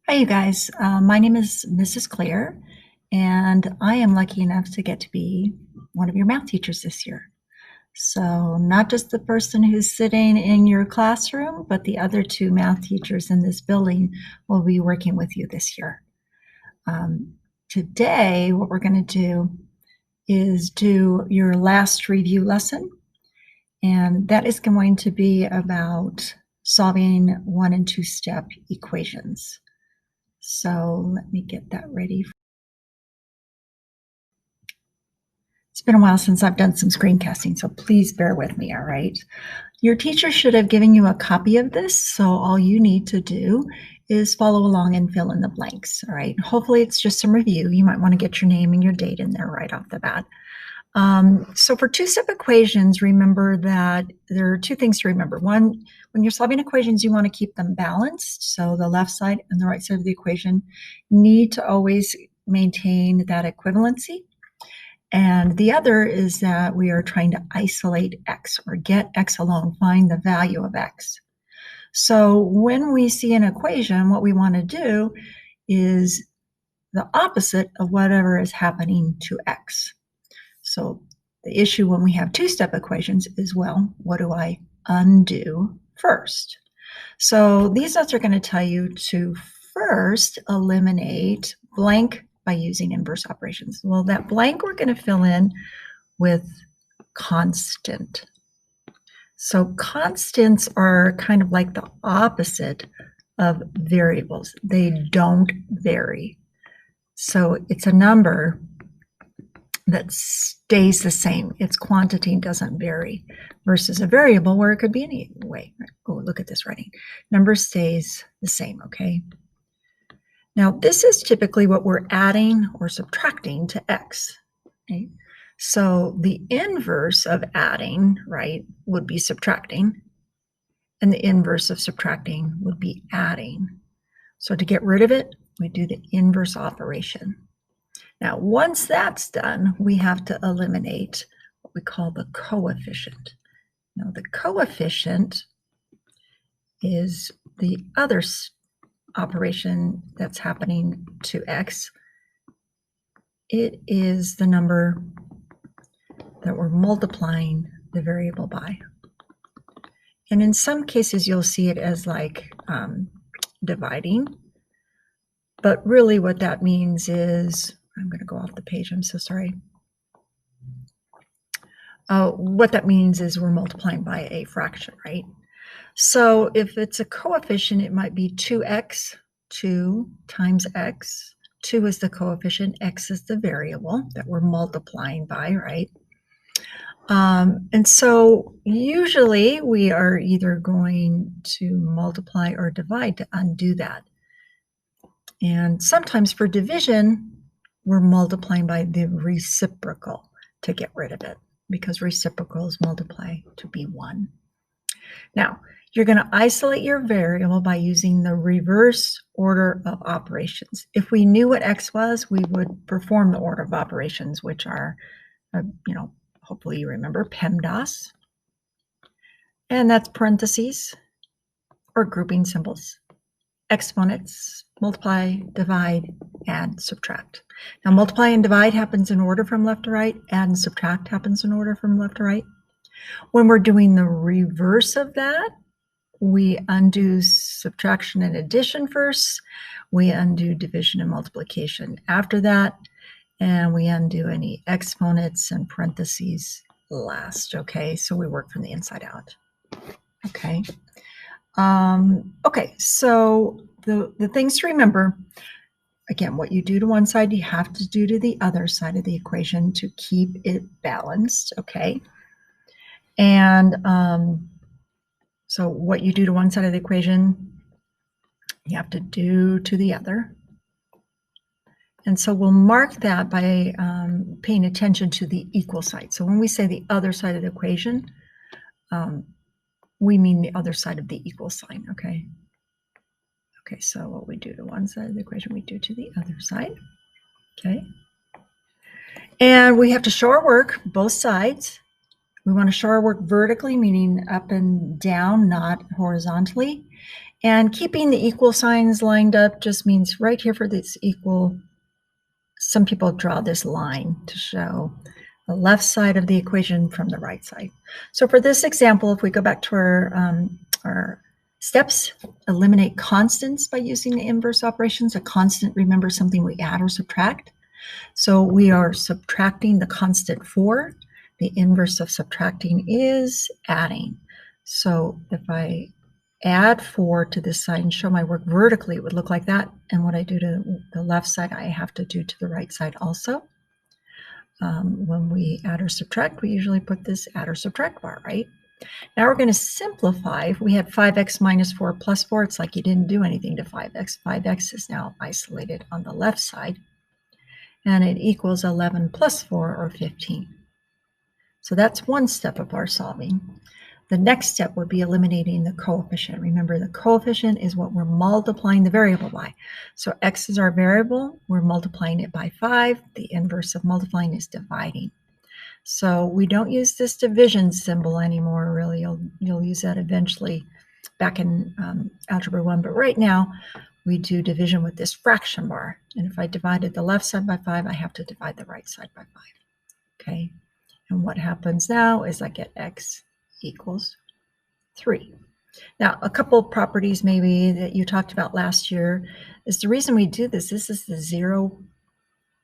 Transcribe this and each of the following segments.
Hi, you guys. My name is Mrs. Claire, and I am lucky enough to get to be one of your math teachers this year. So, not just the person who's sitting in your classroom, but the other two math teachers in this building will be working with you this year. Today, what we're going to do is do your last review lesson, and that is going to be about solving 1 and 2 step equations. So let me get that ready. It's been a while since I've done some screencasting, so please bear with me, all right? Your teacher should have given you a copy of this, so all you need to do is follow along and fill in the blanks, all right? Hopefully it's just some review. You might want to get your name and your date in there right off the bat. So for two-step equations, remember that there are two things to remember. One, when you're solving equations, you want to keep them balanced. So the left side and the right side of the equation need to always maintain that equivalency. And the other is that we are trying to isolate x, or get x alone, find the value of x. So when we see an equation, what we want to do is the opposite of whatever is happening to x. So the issue when we have two-step equations is, well, what do I undo first? So these notes are going to tell you to first eliminate blank by using inverse operations. Well, that blank we're going to fill in with constant. So constants are kind of like the opposite of variables. They don't vary. So it's a number that stays the same. Its quantity doesn't vary, versus a variable where it could be any way. Oh, look at this writing. Number stays the same, okay? Now, this is typically what we're adding or subtracting to x, okay? So the inverse of adding, right, would be subtracting, and the inverse of subtracting would be adding. So to get rid of it, we do the inverse operation. Now, once that's done, we have to eliminate what we call the coefficient. Now, the coefficient is the other operation that's happening to x. It is the number that we're multiplying the variable by. And in some cases, you'll see it as like dividing. But really what that means is, I'm going to go off the page, I'm so sorry. What that means is we're multiplying by a fraction, right? So if it's a coefficient, it might be 2x, 2 times x. 2 is the coefficient, x is the variable that we're multiplying by, right? And so usually we are either going to multiply or divide to undo that. And sometimes for division, we're multiplying by the reciprocal to get rid of it, because reciprocals multiply to be 1. Now, you're going to isolate your variable by using the reverse order of operations. If we knew what x was, we would perform the order of operations, which are, hopefully you remember PEMDAS, and that's parentheses or grouping symbols, exponents, multiply, divide, add, subtract. Now, multiply and divide happens in order from left to right, add and subtract happens in order from left to right. When we're doing the reverse of that, we undo subtraction and addition first, we undo division and multiplication after that, and we undo any exponents and parentheses last, okay? So we work from the inside out, okay? Okay, so the things to remember, again, what you do to one side, you have to do to the other side of the equation to keep it balanced, okay? And so what you do to one side of the equation, you have to do to the other. And so we'll mark that by paying attention to the equal side. So when we say the other side of the equation, we mean the other side of the equal sign, okay? Okay, so what we do to one side of the equation, we do to the other side, okay? And we have to show our work, both sides. We want to show our work vertically, meaning up and down, not horizontally. And keeping the equal signs lined up just means right here for this equal, some people draw this line to show the left side of the equation from the right side. So for this example, if we go back to our steps, eliminate constants by using the inverse operations. A constant, remember, something we add or subtract. So we are subtracting the constant 4. The inverse of subtracting is adding. So if I add 4 to this side and show my work vertically, it would look like that. And what I do to the left side, I have to do to the right side also. When we add or subtract, we usually put this add or subtract bar, right? Now we're going to simplify. If we had 5x minus 4 plus 4, it's like you didn't do anything to 5x. 5x is now isolated on the left side, and it equals 11 plus 4, or 15. So that's one step of our solving. The next step would be eliminating the coefficient. Remember, the coefficient is what we're multiplying the variable by. So x is our variable. We're multiplying it by 5. The inverse of multiplying is dividing. So we don't use this division symbol anymore, really. You'll use that eventually back in Algebra 1. But right now, we do division with this fraction bar. And if I divided the left side by 5, I have to divide the right side by 5. Okay? And what happens now is I get x equals 3. Now, a couple of properties maybe that you talked about last year is the reason we do this. This is the 0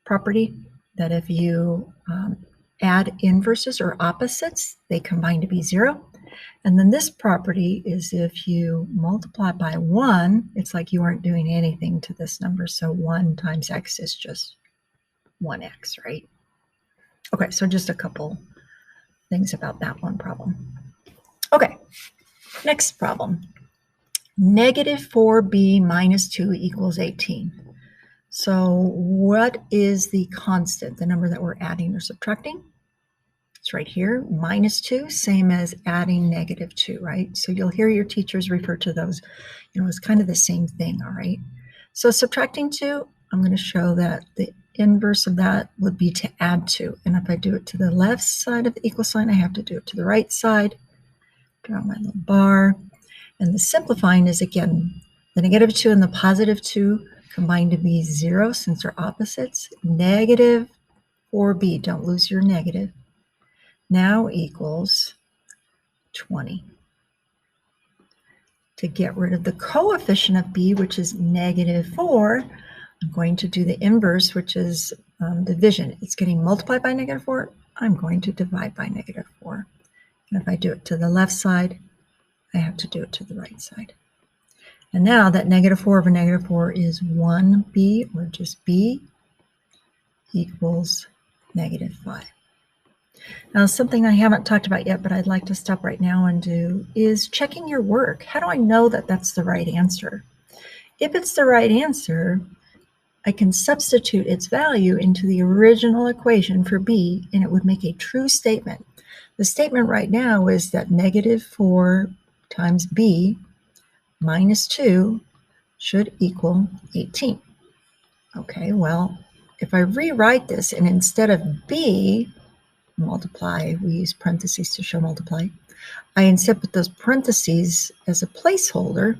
property, that if you add inverses or opposites, they combine to be 0. And then this property is if you multiply by 1, it's like you aren't doing anything to this number. So 1 times x is just 1x, right? Okay, so just a couple things about that one problem. Okay, next problem. Negative 4b minus 2 equals 18. So what is the constant, the number that we're adding or subtracting? It's right here, minus 2, same as adding negative 2, right? So you'll hear your teachers refer to those, it's kind of the same thing, all right? So subtracting 2, I'm going to show that the inverse of that would be to add 2. And if I do it to the left side of the equal sign, I have to do it to the right side. Draw my little bar. And the simplifying is, again, the negative 2 and the positive 2 combine to be 0 since they're opposites. Negative 4b, don't lose your negative, now equals 20. To get rid of the coefficient of b, which is negative 4, I'm going to do the inverse, which is division. It's getting multiplied by negative 4. I'm going to divide by negative 4. And if I do it to the left side, I have to do it to the right side. And now that negative 4 over negative 4 is 1b, or just b, equals negative 5. Now, something I haven't talked about yet, but I'd like to stop right now and do, is checking your work. How do I know that that's the right answer? If it's the right answer, I can substitute its value into the original equation for b, and it would make a true statement. The statement right now is that negative 4 times b minus 2 should equal 18. Okay, well, if I rewrite this, and instead of b, multiply, we use parentheses to show multiply, I instead put those parentheses as a placeholder,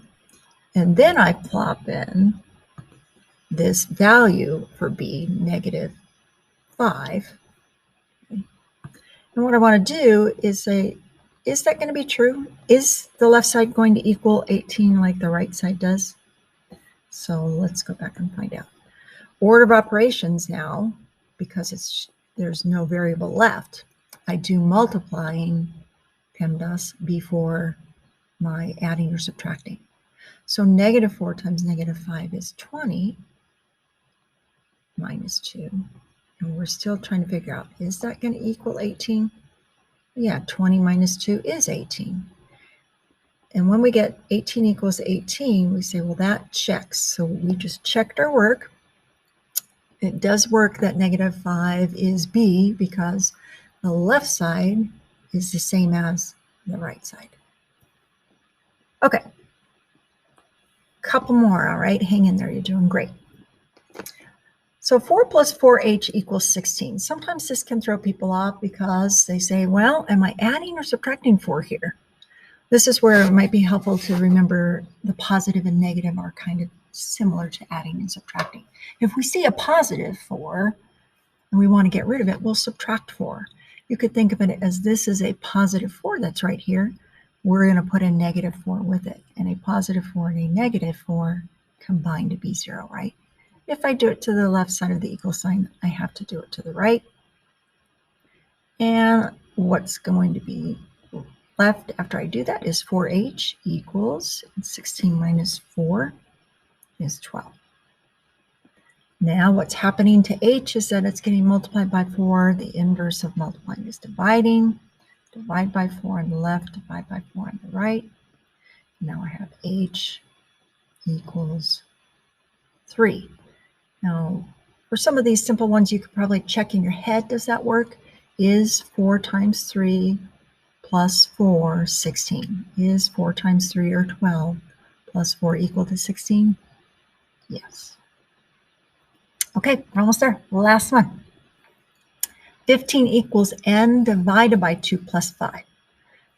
and then I plop in this value for b, negative 5. Okay. And what I want to do is say, is that going to be true? Is the left side going to equal 18 like the right side does? So let's go back and find out. Order of operations now, because there's no variable left, I do multiplying PEMDAS before my adding or subtracting. So negative 4 times negative 5 is 20 minus 2. And we're still trying to figure out, is that going to equal 18? Yeah, 20 minus 2 is 18. And when we get 18 equals 18, we say, well, that checks. So we just checked our work. It does work that negative 5 is b, because the left side is the same as the right side. Okay. Couple more, all right? Hang in there. You're doing great. So 4 plus 4h equals 16. Sometimes this can throw people off because they say, well, am I adding or subtracting 4 here? This is where it might be helpful to remember the positive and negative are kind of similar to adding and subtracting. If we see a positive 4 and we want to get rid of it, we'll subtract 4. You could think of it as this is a positive 4 that's right here. We're going to put a negative 4 with it, and a positive 4 and a negative 4 combine to be 0, right? If I do it to the left side of the equal sign, I have to do it to the right. And what's going to be left after I do that is 4h equals 16 minus 4 is 12. Now what's happening to h is that it's getting multiplied by 4. The inverse of multiplying is dividing. Divide by 4 on the left, divide by 4 on the right. Now I have h equals 3. Now, for some of these simple ones, you could probably check in your head, does that work? Is 4 times 3 plus 4 16? Is 4 times 3 or 12 plus 4 equal to 16? Yes. Okay, we're almost there. Last one. 15 equals n divided by 2 plus 5.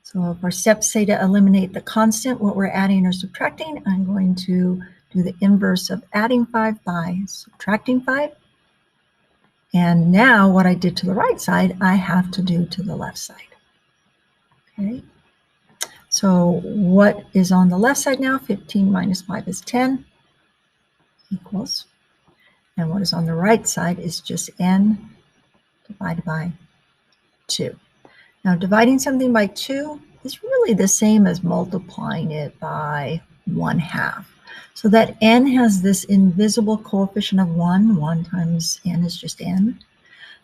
So if our steps say to eliminate the constant, what we're adding or subtracting, I'm going to do the inverse of adding 5 by subtracting 5. And now what I did to the right side, I have to do to the left side. Okay. So what is on the left side now? 15 minus 5 is 10 equals. And what is on the right side is just n divided by 2. Now dividing something by 2 is really the same as multiplying it by 1/2. So that n has this invisible coefficient of 1. 1 times n is just n.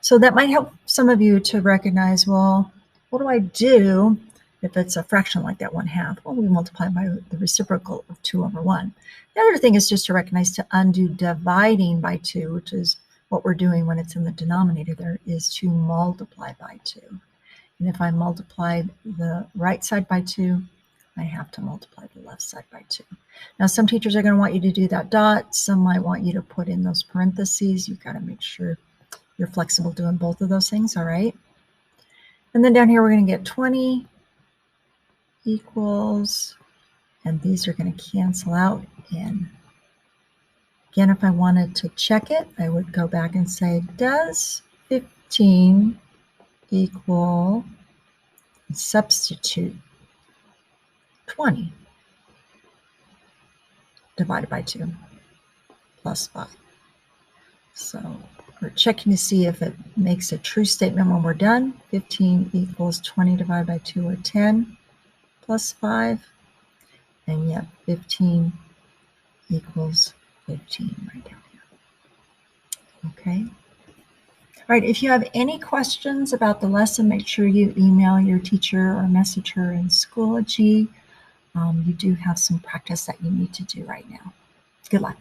So that might help some of you to recognize, well, what do I do if it's a fraction like that 1/2? Well, we multiply by the reciprocal of 2 over 1. The other thing is just to recognize to undo dividing by 2, which is what we're doing when it's in the denominator there, is to multiply by 2. And if I multiply the right side by 2, I have to multiply the left side by 2. Now, some teachers are going to want you to do that dot. Some might want you to put in those parentheses. You've got to make sure you're flexible doing both of those things, all right? And then down here, we're going to get 20 equals, and these are going to cancel out. And again, if I wanted to check it, I would go back and say, does 15 equal, substitute 20 divided by 2 plus 5. So we're checking to see if it makes a true statement when we're done. 15 equals 20 divided by 2, or 10 plus 5. And yet 15 equals 15 right down here. Okay. All right, if you have any questions about the lesson, make sure you email your teacher or message her in Schoology. You do have some practice that you need to do right now. Good luck.